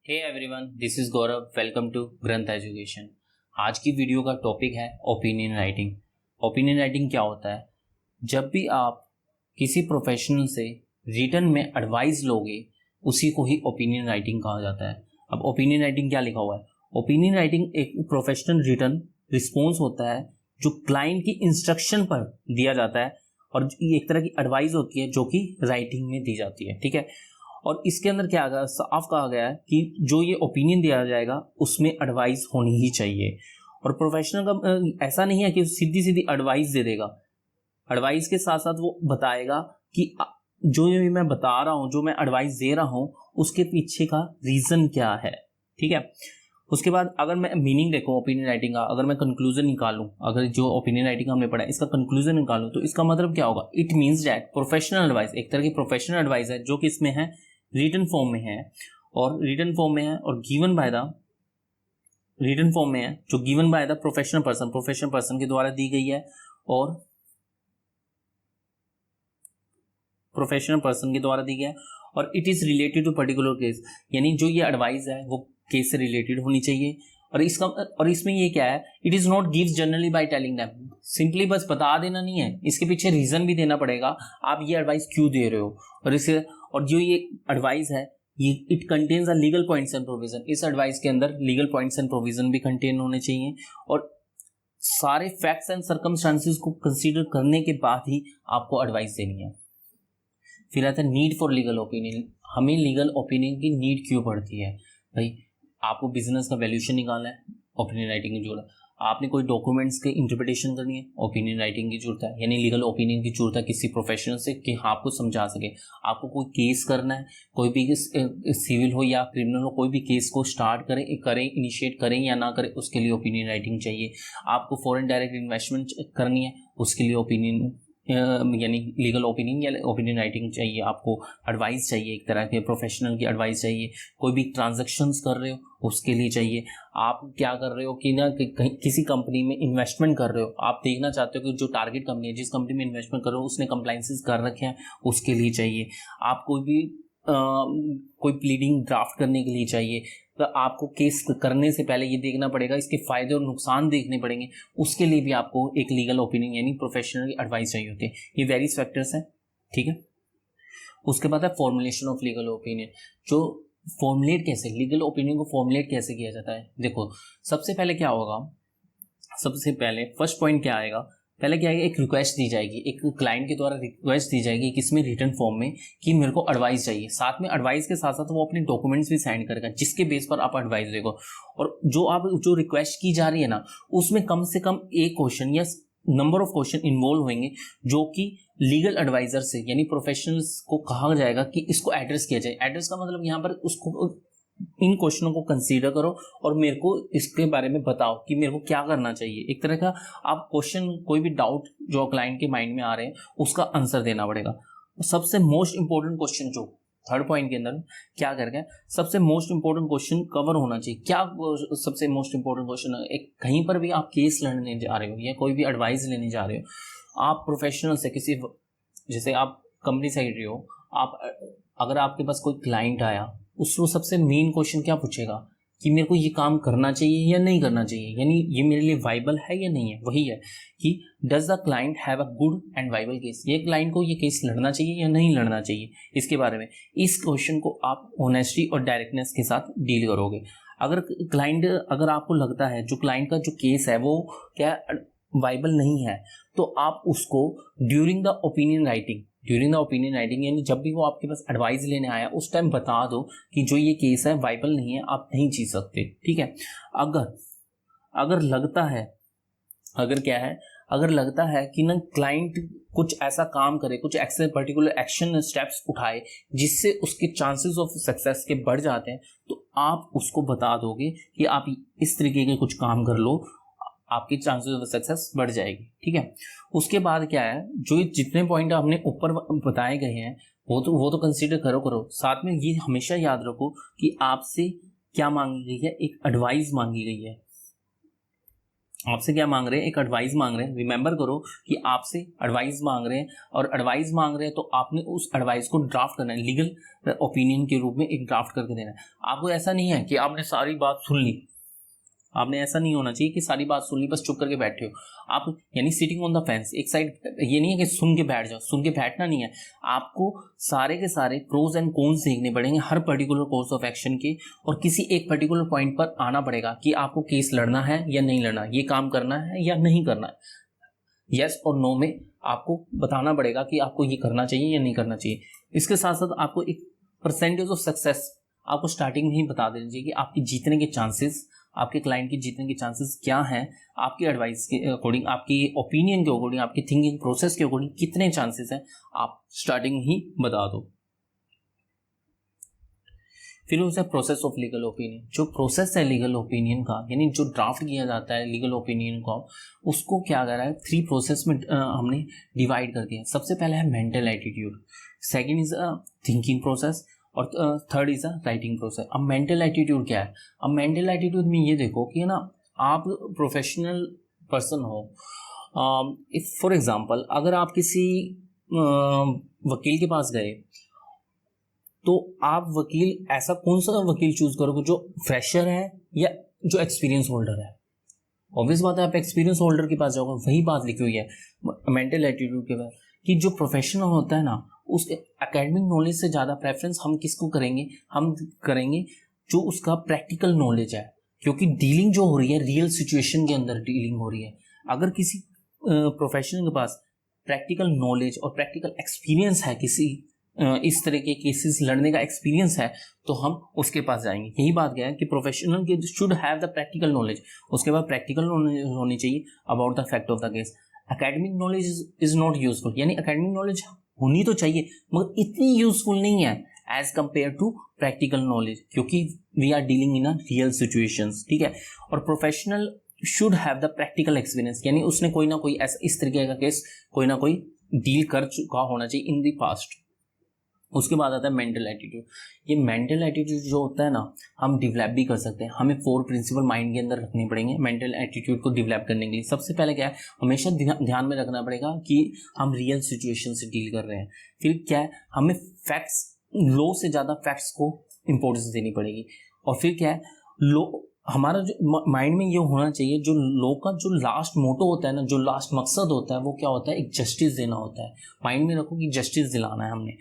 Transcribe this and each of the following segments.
Hey everyone, this is Gaurav. Welcome to Granth education. आज की video का टॉपिक है ओपिनियन राइटिंग। ओपिनियन राइटिंग क्या होता है? जब भी आप किसी प्रोफेशनल से रिटन में एडवाइस लोगे, उसी को ही ओपिनियन राइटिंग कहा जाता है। अब ओपिनियन राइटिंग क्या लिखा हुआ है? ओपिनियन राइटिंग एक प्रोफेशनल रिटन रिस्पॉन्स होता है जो क्लाइंट की इंस्ट्रक्शन पर दिया जाता है, और ये एक तरह की एडवाइस होती है जो कि राइटिंग में दी जाती है। ठीक है, और इसके अंदर क्या आगा साफ कहा गया है कि जो ये ओपिनियन दिया जाएगा उसमें एडवाइस होनी ही चाहिए। और प्रोफेशनल का ऐसा नहीं है कि सीधी सीधी एडवाइस दे देगा। एडवाइस के साथ साथ वो बताएगा कि जो ये मैं बता रहा हूँ, जो मैं एडवाइस दे रहा हूँ, उसके पीछे का रीज़न क्या है। ठीक है, उसके बाद अगर मैं मीनिंग देखूँ ओपिनियन राइटिंग का, अगर मैं कंक्लूजन निकालूँ, अगर जो ओपिनियन राइटिंग हमने पढ़ा है इसका कंक्लूजन निकालूँ, तो इसका मतलब क्या होगा? It means that professional advice एक तरह की प्रोफेशनल एडवाइस है जो कि इसमें है रिटन फॉर्म में है, और रिटन फॉर्म में है और given by the written form में है जो given by the professional person के द्वारा दी गई है, और प्रोफेशनल पर्सन के द्वारा दी गई है, और it is related to particular case, यानी जो ये एडवाइस है वो केस से रिलेटेड होनी चाहिए। और इसमें ये क्या है? It is not gives generally by telling them. Simply बस बता देना नहीं है, इसके पीछे रीजन भी देना पड़ेगा, आप ये एडवाइस क्यों दे रहे हो। और जो ये एडवाइस है ये it contains a legal points and provision. इस एडवाइस के अंदर लीगल पॉइंट्स एंड प्रोविजन भी कंटेन होने चाहिए, और सारे फैक्ट्स एंड सर्कमस्टांसेस को कंसीडर करने के बाद ही आपको एडवाइस देनी है। फिर आता है नीड फॉर लीगल ओपिनियन। हमें लीगल ओपिनियन की नीड क्यों पड़ती है? भाई, आपको बिजनेस का वैल्यूएशन निकालना है, ओपिनियन राइटिंग की जरूरत है। आपने कोई डॉक्यूमेंट्स के इंटरप्रिटेशन करनी है, ओपिनियन राइटिंग की जरूरत है, यानी लीगल ओपिनियन की जरूरत है किसी प्रोफेशनल से कि आपको समझा सके। आपको कोई केस करना है, कोई भी सिविल हो या क्रिमिनल हो, कोई भी केस को स्टार्ट करें इनिशिएट करें या ना करें, उसके लिए ओपिनियन राइटिंग चाहिए। आपको फॉरेन डायरेक्ट इन्वेस्टमेंट करनी है, उसके लिए ओपिनियन यानी लीगल ओपिनियन या ओपिनियन राइटिंग चाहिए। आपको एडवाइस चाहिए, एक तरह के प्रोफेशनल की एडवाइस चाहिए। कोई भी ट्रांजैक्शंस कर रहे हो उसके लिए चाहिए। आप क्या कर रहे हो कि ना किसी कंपनी में इन्वेस्टमेंट कर रहे हो, आप देखना चाहते हो कि जो टारगेट कंपनी है जिस कंपनी में इन्वेस्टमेंट कर रहे हो उसने कंप्लायंसेस कर रखे हैं, उसके लिए चाहिए। आप कोई प्लीडिंग ड्राफ्ट करने के लिए चाहिए, तो आपको केस करने से पहले ये देखना पड़ेगा, इसके फायदे और नुकसान देखने पड़ेंगे, उसके लिए भी आपको एक लीगल ओपिनियन यानी प्रोफेशनल की एडवाइस चाहिए होती है। ये वेरियस फैक्टर्स हैं। ठीक है, उसके बाद है फॉर्मुलेशन ऑफ लीगल ओपिनियन। जो फॉर्मुलेट कैसे, लीगल ओपिनियन को फॉर्मुलेट कैसे किया जाता है? देखो, सबसे पहले क्या होगा, सबसे पहले फर्स्ट पॉइंट क्या आएगा? पहले क्या आएगा? एक रिक्वेस्ट दी जाएगी, एक क्लाइंट के द्वारा रिक्वेस्ट दी जाएगी किसमें? रिटन फॉर्म में, कि मेरे को एडवाइस चाहिए। साथ में एडवाइस के साथ साथ वो अपने डॉक्यूमेंट्स भी साइन करेगा जिसके बेस पर आप एडवाइस देगा। और जो रिक्वेस्ट की जा रही है ना, उसमें कम से कम एक क्वेश्चन या नंबर ऑफ क्वेश्चन इन्वॉल्व होंगे जो कि लीगल एडवाइजर से यानी प्रोफेशनल्स को कहा जाएगा कि इसको एड्रेस किया जाए। एड्रेस का मतलब यहाँ पर उसको इन क्वेश्चनों को कंसीडर करो और मेरे को इसके बारे में बताओ कि मेरे को क्या करना चाहिए। एक तरह का आप क्वेश्चन, कोई भी डाउट जो क्लाइंट के माइंड में आ रहे हैं उसका आंसर देना पड़ेगा। सबसे मोस्ट इंपॉर्टेंट क्वेश्चन जो थर्ड पॉइंट के अंदर क्या करके सबसे मोस्ट इंपॉर्टेंट क्वेश्चन कवर होना चाहिए। क्या सबसे मोस्ट इंपॉर्टेंट क्वेश्चन है? एक कहीं पर भी आप केस लड़ने जा रहे हो या कोई भी एडवाइस लेने जा रहे हो, आप प्रोफेशनल से किसी, जैसे आप कंपनी सेक्रेटरी हो, आप अगर आपके पास कोई क्लाइंट आया, उसको सबसे मेन क्वेश्चन क्या पूछेगा कि मेरे को ये काम करना चाहिए या नहीं करना चाहिए, यानी ये मेरे लिए वाइबल है या नहीं है। वही है कि does the client have a good and viable case, ये क्लाइंट को ये केस लड़ना चाहिए या नहीं लड़ना चाहिए, इसके बारे में। इस क्वेश्चन को आप ऑनेस्टी और डायरेक्टनेस के साथ डील करोगे। अगर आपको लगता है जो क्लाइंट का जो केस है वो क्या वाइबल नहीं है, तो आप उसको ड्यूरिंग द ओपिनियन राइटिंग यानी जब भी वो आपके पास एडवाइस लेने आया उस टाइम बता दो कि जो ये केस है वाइबल नहीं है, आप नहीं जीत सकते। ठीक है, अगर लगता है, अगर लगता है कि ना क्लाइंट कुछ ऐसा काम करे, कुछ पर्टिकुलर एक्शन स्टेप्स उठाए जिससे उसके चांसेस ऑफ सक्सेस के बढ़ जाते हैं, तो आप उसको बता दोगे कि आप इस तरीके के कुछ काम कर लो, आपकी चांसेस ऑफ सक्सेस बढ़ जाएगी। ठीक है, उसके बाद क्या है, जो जितने पॉइंट हमने ऊपर बताए गए हैं वो तो कंसीडर करो। साथ में ये हमेशा याद रखो कि आपसे क्या मांगी गई है, एक एडवाइस मांगी गई है। आपसे क्या मांग रहे हैं, एक एडवाइस मांग रहे हैं। रिमेंबर करो कि आपसे एडवाइस मांग रहे हैं, और एडवाइस मांग रहे हैं तो आपने उस एडवाइस को ड्राफ्ट करना है, लीगल ओपिनियन के रूप में एक ड्राफ्ट करके देना है। आपको ऐसा नहीं है कि आपने सारी बात सुन ली, आपने ऐसा नहीं होना चाहिए कि सारी बात सुन ली बस चुप करके बैठे हो आप, यानी सिटिंग ऑन द फेंस, एक साइड। ये नहीं है कि सुन के बैठ जाओ, सुन के बैठना नहीं है, आपको सारे के सारे प्रोज एंड कॉन्स देखने पड़ेंगे हर पर्टिकुलर कोर्स ऑफ एक्शन के, और किसी एक पर्टिकुलर पॉइंट पर आना पड़ेगा कि आपको केस लड़ना है या नहीं लड़ना, ये काम करना है या नहीं करना है। यस और नो में आपको बताना पड़ेगा कि आपको ये करना चाहिए या नहीं करना चाहिए। इसके साथ साथ आपको एक परसेंटेज ऑफ सक्सेस आपको स्टार्टिंग में ही बता देना चाहिए कि आपकी जीतने के चांसेस, आपके क्लाइंट की जीतने के चांसेस क्या हैं, आपकी एडवाइस के अकॉर्डिंग, आपकी ओपिनियन के अकॉर्डिंग, आपकी थिंकिंग प्रोसेस के अकॉर्डिंग कितने चांसेस हैं, आप स्टार्टिंग ही बता दो। फिर उसे प्रोसेस ऑफ लीगल ओपिनियन, जो प्रोसेस है लीगल ओपिनियन का, यानी जो ड्राफ्ट किया जाता है लीगल ओपिनियन का, उसको क्या कर रहा है, 3 प्रोसेस में हमने डिवाइड कर दिया। सबसे पहला है mental attitude, second is a thinking process, और third is a writing process. अब मेंटल एटीट्यूड क्या है, अब मेंटल एटीट्यूड में ये देखो कि ना, आप प्रोफेशनल पर्सन हो, इफ फॉर एग्जांपल अगर आप किसी वकील के पास गए, तो आप वकील, ऐसा कौन सा वकील चूज करोगे जो फ्रेशर है या जो एक्सपीरियंस होल्डर है? ऑब्वियस बात है आप एक्सपीरियंस होल्डर के पास जाओगे। वही बात लिखी हुई है मेंटल एटीट्यूड के बाद कि जो प्रोफेशनल होता है ना, उसके एकेडमिक नॉलेज से ज़्यादा प्रेफरेंस हम किसको करेंगे, हम करेंगे जो उसका प्रैक्टिकल नॉलेज है, क्योंकि डीलिंग जो हो रही है रियल सिचुएशन के अंदर डीलिंग हो रही है। अगर किसी प्रोफेशनल के पास प्रैक्टिकल नॉलेज और प्रैक्टिकल एक्सपीरियंस है, किसी इस तरह के केसेस लड़ने का एक्सपीरियंस है, तो हम उसके पास जाएंगे। यही बात क्या है कि प्रोफेशनल के should have the practical knowledge, उसके बाद प्रैक्टिकल नॉलेज होनी चाहिए about the fact of the case. Academic knowledge is not useful, यानी एकेडमिक नॉलेज होनी तो चाहिए मगर इतनी यूजफुल नहीं है as compared to practical knowledge, क्योंकि we are dealing in a real situations, ठीक है। और professional should have the practical experience, यानी उसने कोई ना कोई ऐसा इस तरीके का केस कोई ना कोई डील कर चुका होना चाहिए इन द पास्ट। उसके बाद आता है मेंटल एटीट्यूड। ये मेंटल एटीट्यूड जो होता है ना, हम डिवेलप भी कर सकते हैं। हमें 4 प्रिंसिपल माइंड के अंदर रखने पड़ेंगे मेंटल एटीट्यूड को डिवेलप करने के लिए। सबसे पहले क्या है, हमेशा ध्यान में रखना पड़ेगा कि हम रियल सिचुएशन से डील कर रहे हैं। फिर क्या है, हमें फैक्ट्स, लॉ से ज़्यादा फैक्ट्स को इंपॉर्टेंस देनी पड़ेगी। और फिर क्या है, लॉ, हमारा जो माइंड में ये होना चाहिए, जो लॉ का जो लास्ट मोटो होता है ना, जो लास्ट मकसद होता है, वो क्या होता है, एक जस्टिस देना होता है। माइंड में रखो कि जस्टिस दिलाना है हमने।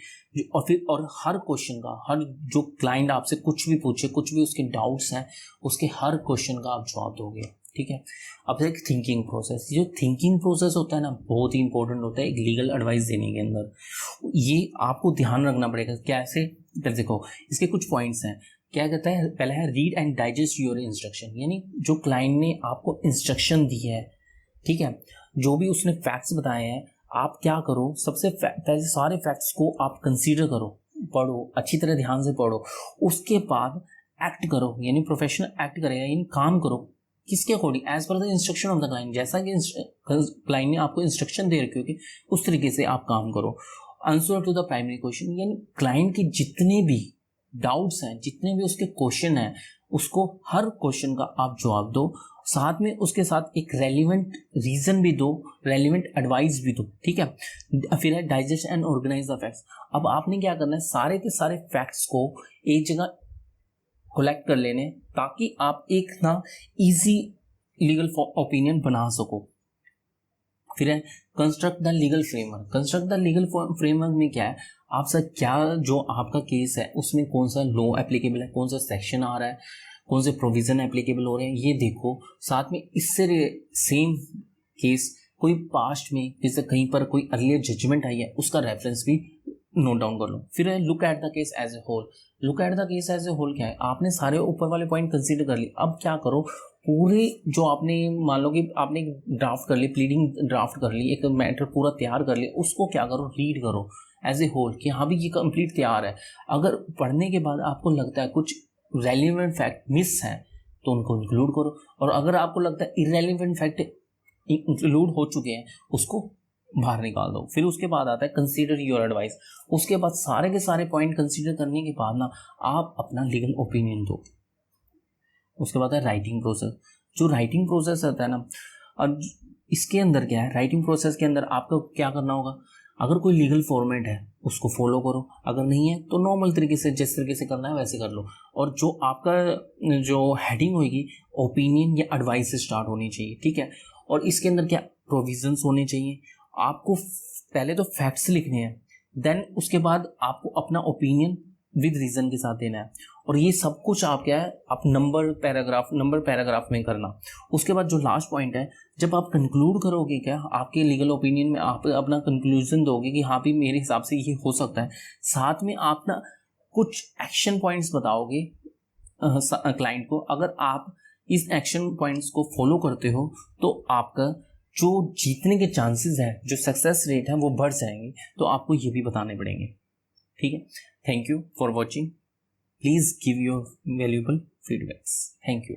और फिर और हर क्वेश्चन का, हर जो क्लाइंट आपसे कुछ भी पूछे, कुछ भी उसके डाउट्स हैं, उसके हर क्वेश्चन का आप जवाब दोगे, ठीक है। अब एक थिंकिंग प्रोसेस, जो थिंकिंग प्रोसेस होता है ना, बहुत ही इंपॉर्टेंट होता है एक लीगल एडवाइस देने के अंदर। ये आपको ध्यान रखना पड़ेगा। कैसे, देखो इसके कुछ पॉइंट्स हैं। क्या कहता है, पहला है read and digest your instruction, यानी जो क्लाइंट ने आपको इंस्ट्रक्शन दी है, ठीक है, जो भी उसने फैक्ट्स बताए हैं, आप क्या करो, सबसे पहले सारे फैक्ट्स को आप कंसीडर करो, पढ़ो, अच्छी तरह ध्यान से पढ़ो। उसके बाद एक्ट करो, यानी प्रोफेशनल एक्ट करेगा, यानी काम करो किसके according, as per the instruction of the client. जैसा कि क्लाइंट ने आपको इंस्ट्रक्शन दे रखी होगी उस तरीके से आप काम करो। Answer to the primary question, यानी क्लाइंट के जितने भी डाउट्स हैं, जितने भी उसके क्वेश्चन हैं, उसको हर क्वेश्चन का आप जवाब दो। साथ में उसके साथ एक रेलिवेंट रीजन भी दो, रेलिवेंट एडवाइस भी दो, ठीक है। फिर है digest and organize the facts. अब आपने क्या करना है, सारे के सारे फैक्ट्स को एक जगह कलेक्ट कर लेने, ताकि आप एक ना इजी लीगल ओपिनियन बना सको। फिर है construct the legal framework. Construct the legal framework में क्या है, आप सर क्या जो आपका केस है उसमें कौन सा लॉ एप्लीकेबल है, कौन सा सेक्शन आ रहा है, कौन से प्रोविजन एप्लीकेबल हो रहे हैं, ये देखो। साथ में इससे सेम केस कोई पास्ट में जैसे कहीं पर कोई अर्लियर जजमेंट आई है, उसका रेफरेंस भी नोट डाउन कर लो। फिर है look at the case as a whole. Look at the case as a whole क्या है, आपने सारे ऊपर वाले पॉइंट कंसीडर कर लिए। अब क्या करो, पूरे जो आपने, मान लो कि आपने ड्राफ्ट कर ली, प्लीडिंग ड्राफ्ट कर ली, एक मैटर पूरा तैयार कर लिया, उसको क्या करो, रीड करो एज ए होल कि हाँ भी ये कंप्लीट तैयार है। अगर पढ़ने के बाद आपको लगता है कुछ रेलिवेंट फैक्ट मिस है तो उनको इंक्लूड करो, और अगर आपको लगता है इरेलीवेंट फैक्ट इंक्लूड हो चुके हैं उसको बाहर निकाल दो। फिर उसके बाद आता है कंसीडर योर एडवाइस। उसके बाद सारे के सारे पॉइंट कंसीडर करने के बाद ना आप अपना लीगल ओपिनियन दो। उसके बाद है राइटिंग प्रोसेस। जो राइटिंग प्रोसेस रहता है ना, और इसके अंदर क्या है, राइटिंग प्रोसेस के अंदर आपको क्या करना होगा, अगर कोई लीगल फॉर्मेट है उसको फॉलो करो, अगर नहीं है तो नॉर्मल तरीके से जिस तरीके से करना है वैसे कर लो। और जो आपका जो हेडिंग होगी ओपिनियन या एडवाइस से स्टार्ट होनी चाहिए, ठीक है। और इसके अंदर क्या प्रोविजंस होने चाहिए, आपको पहले तो फैक्ट्स लिखने हैं, देन उसके बाद आपको अपना ओपिनियन विद रीजन के साथ देना है। और ये सब कुछ आप क्या है, आप नंबर पैराग्राफ में करना। उसके बाद जो लास्ट पॉइंट है, जब आप कंक्लूड करोगे क्या आपके लीगल ओपिनियन में, आप अपना कंक्लूजन दोगे कि हाँ भी मेरे हिसाब से ये हो सकता है, साथ में आप ना कुछ एक्शन पॉइंट्स बताओगे क्लाइंट को। अगर आप इस एक्शन पॉइंट्स को फॉलो करते हो तो आपका जो जीतने के चांसेस है, जो सक्सेस रेट है वो बढ़ जाएंगे। तो आपको ये भी बताने पड़ेंगे, ठीक है। Thank you for watching, please give your valuable feedbacks. Thank you.